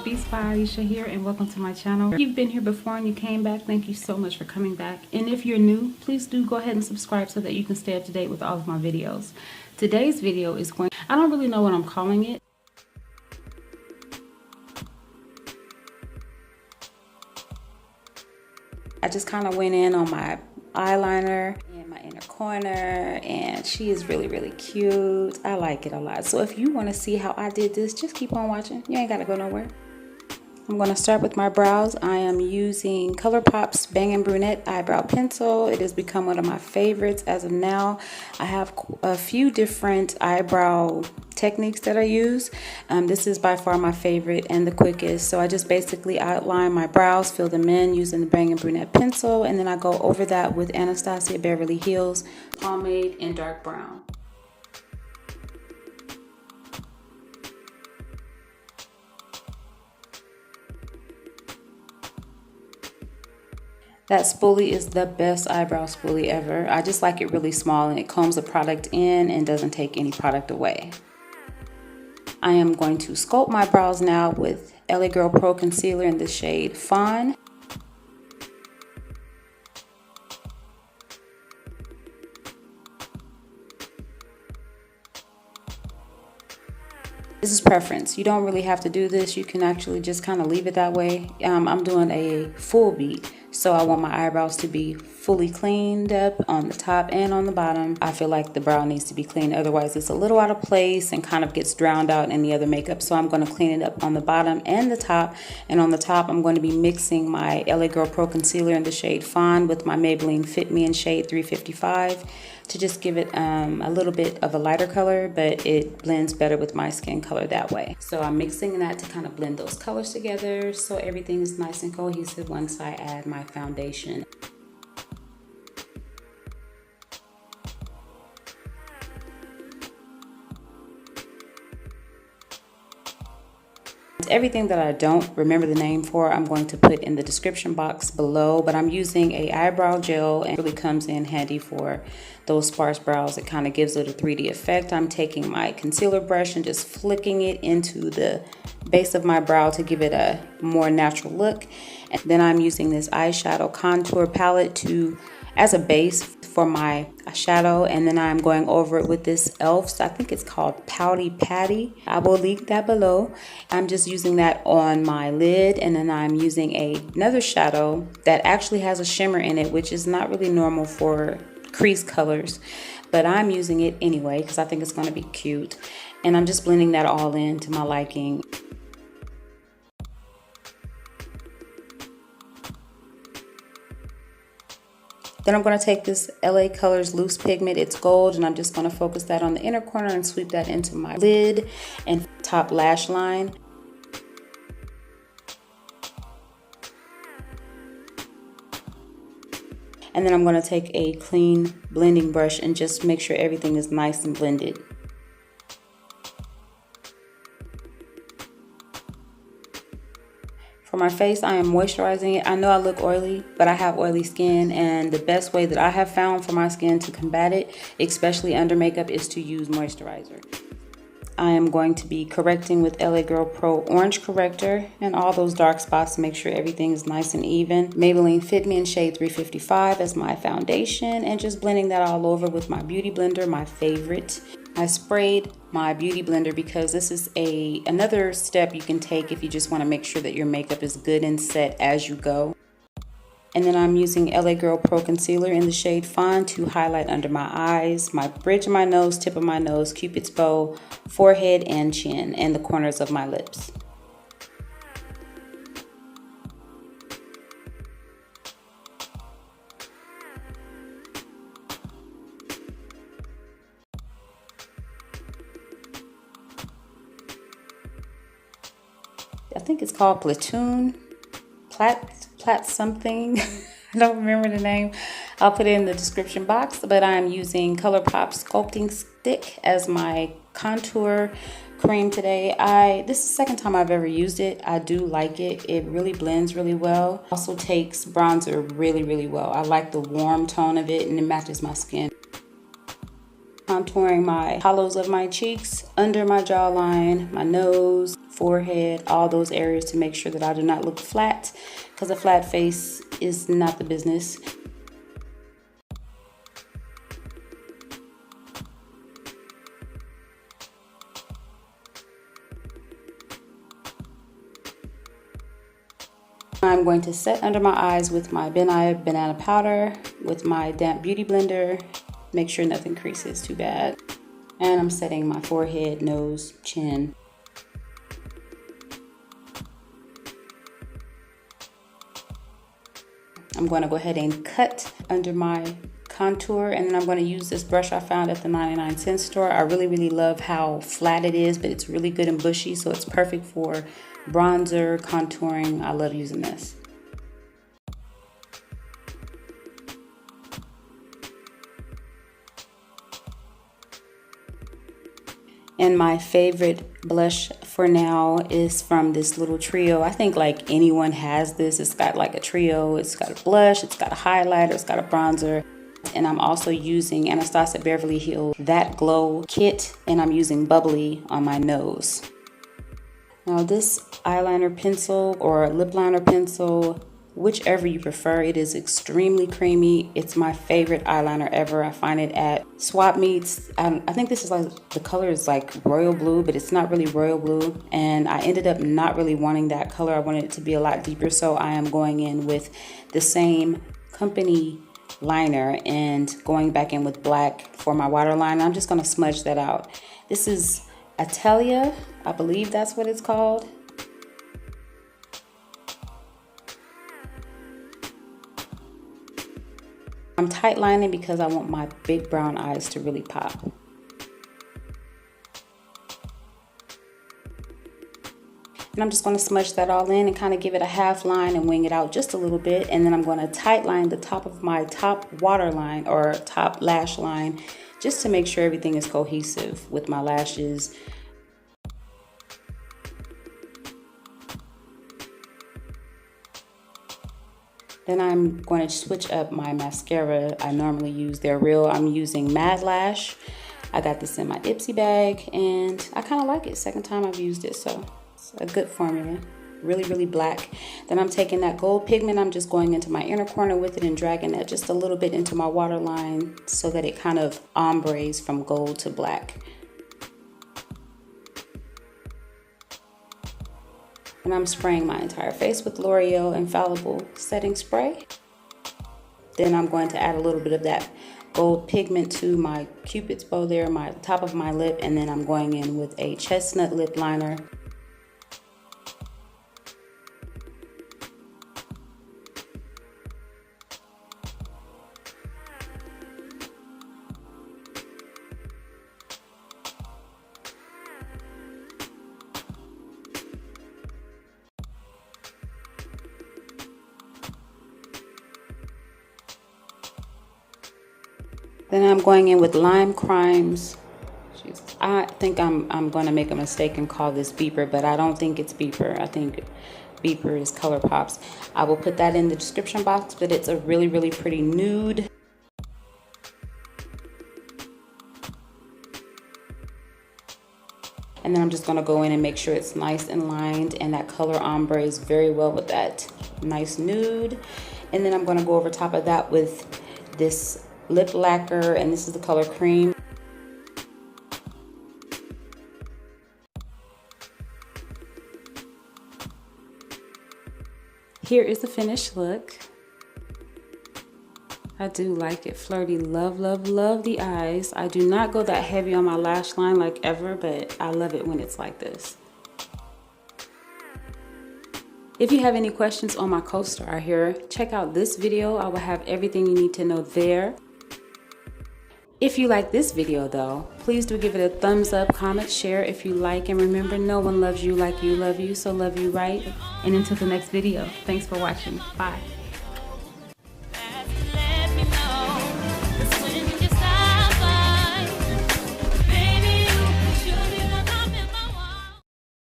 Beats by Ayesha here, and welcome to my channel. If you've been here before and you came back, thank you so much for coming back. And if you're new, please do go ahead and subscribe so that you can stay up to date with all of my videos. Today's video is I don't really know what I'm calling it. I just kind of went in on my eyeliner in my inner corner, and she is really cute. I like it a lot. So if you want to see how I did this, just keep on watching. You ain't got to go nowhere. I'm going to start with my brows. I am using Colourpop's Bangin Brunette eyebrow pencil. It has become one of my favorites as of now. I have a few different eyebrow techniques that I use. This is by far my favorite and the quickest. So I just basically outline my brows, fill them in using the Bangin Brunette pencil, and then I go over that with Anastasia Beverly Hills Pomade in dark brown. That spoolie is the best eyebrow spoolie ever. I just like it really small, and it combs the product in and doesn't take any product away. I am going to sculpt my brows now with LA Girl Pro Concealer in the shade Fawn. This is preference. You don't really have to do this. You can actually just kind of leave it that way. I'm doing a full beat, so I want my eyebrows to be fully cleaned up on the top and on the bottom. I feel like the brow needs to be clean, otherwise it's a little out of place and kind of gets drowned out in the other makeup. So I'm going to clean it up on the bottom and the top. And on the top, I'm going to be mixing my LA Girl Pro Concealer in the shade Fawn with my Maybelline Fit Me in shade 355 to just give it a little bit of a lighter color, but it blends better with my skin color that way. So I'm mixing that to kind of blend those colors together so everything is nice and cohesive once I add my foundation. Everything that I don't remember the name for, I'm going to put in the description box below, but I'm using a eyebrow gel, and it really comes in handy for those sparse brows. It kind of gives it a 3D effect. I'm taking my concealer brush and just flicking it into the base of my brow to give it a more natural look. And then I'm using this eyeshadow contour palette as a base for my shadow, and then I'm going over it with this e.l.f. I think it's called Pouty Patty. I will link that below. I'm just using that on my lid, and then I'm using another shadow that actually has a shimmer in it, which is not really normal for crease colors, but I'm using it anyway because I think it's going to be cute. And I'm just blending that all in to my liking. Then I'm going to take this LA Colors Loose Pigment, it's gold, and I'm just going to focus that on the inner corner and sweep that into my lid and top lash line. And then I'm going to take a clean blending brush and just make sure everything is nice and blended. For my face, I am moisturizing it. I know I look oily, but I have oily skin, and the best way that I have found for my skin to combat it, especially under makeup, is to use moisturizer. I am going to be correcting with LA Girl Pro Orange Corrector and all those dark spots to make sure everything is nice and even. Maybelline Fit Me in shade 355 as my foundation, and just blending that all over with my Beauty Blender, my favorite. I sprayed my Beauty Blender because this is another step you can take if you just want to make sure that your makeup is good and set as you go. And then I'm using LA Girl Pro Concealer in the shade Fawn to highlight under my eyes, my bridge of my nose, tip of my nose, Cupid's bow, forehead and chin, and the corners of my lips. I think it's called Plat something. I don't remember the name. I'll put it in the description box, but I'm using Colourpop Sculpting Stick as my contour cream today. This is the second time I've ever used it. I do like it. It really blends really well. Also takes bronzer really well. I like the warm tone of it, and it matches my skin. Contouring my hollows of my cheeks, under my jawline, my nose, forehead, all those areas to make sure that I do not look flat, because a flat face is not the business. I'm going to set under my eyes with my banana powder with my damp beauty blender. Make sure nothing creases too bad. And I'm setting my forehead, nose, chin. I'm going to go ahead and cut under my contour, and then I'm going to use this brush I found at the 99-cent store. I really love how flat it is, but it's really good and bushy, so it's perfect for bronzer, contouring. I love using this. And my favorite blush for now is from this little trio. I think like anyone has this. It's got like a trio. It's got a blush, it's got a highlighter, it's got a bronzer. And I'm also using Anastasia Beverly Hills That Glow Kit, and I'm using Bubbly on my nose. Now this eyeliner pencil or lip liner pencil, whichever you prefer, it is extremely creamy. It's my favorite eyeliner ever. I find it at swap meets. I think this is like, the color is like royal blue, but it's not really royal blue. And I ended up not really wanting that color. I wanted it to be a lot deeper. So I am going in with the same company liner and going back in with black for my waterline. I'm just going to smudge that out. This is Atelier, I believe that's what it's called. I'm tight lining because I want my big brown eyes to really pop. And I'm just going to smudge that all in and kind of give it a half line and wing it out just a little bit. And then I'm going to tight line the top of my top waterline or top lash line just to make sure everything is cohesive with my lashes. Then I'm going to switch up my mascara. I normally use They're Real. I'm using Mad Lash. I got this in my Ipsy bag and I kind of like it. Second time I've used it, so it's a good formula. Really black. Then I'm taking that gold pigment. I'm just going into my inner corner with it and dragging that just a little bit into my waterline so that it kind of ombres from gold to black. And I'm spraying my entire face with L'Oreal Infallible setting spray. Then I'm going to add a little bit of that gold pigment to my Cupid's bow there, my top of my lip, and then I'm going in with a Chestnut lip liner. Then I'm going in with Lime Crimes. I think I'm going to make a mistake and call this Beeper, but I don't think it's Beeper. I think Beeper is Colourpop's. I will put that in the description box, but it's a really pretty nude. And then I'm just going to go in and make sure it's nice and lined and that color ombres very well with that nice nude. And then I'm going to go over top of that with this lip lacquer, and this is the color Creme. Here is the finished look. I do like it flirty. Love the eyes. I do not go that heavy on my lash line like ever, but I love it when it's like this. If you have any questions on my co-star here, check out this video. I will have everything you need to know there. If you like this video though, please do give it a thumbs up, comment, share if you like, and remember, no one loves you like you love you, so love you right. And until the next video, thanks for watching. Bye.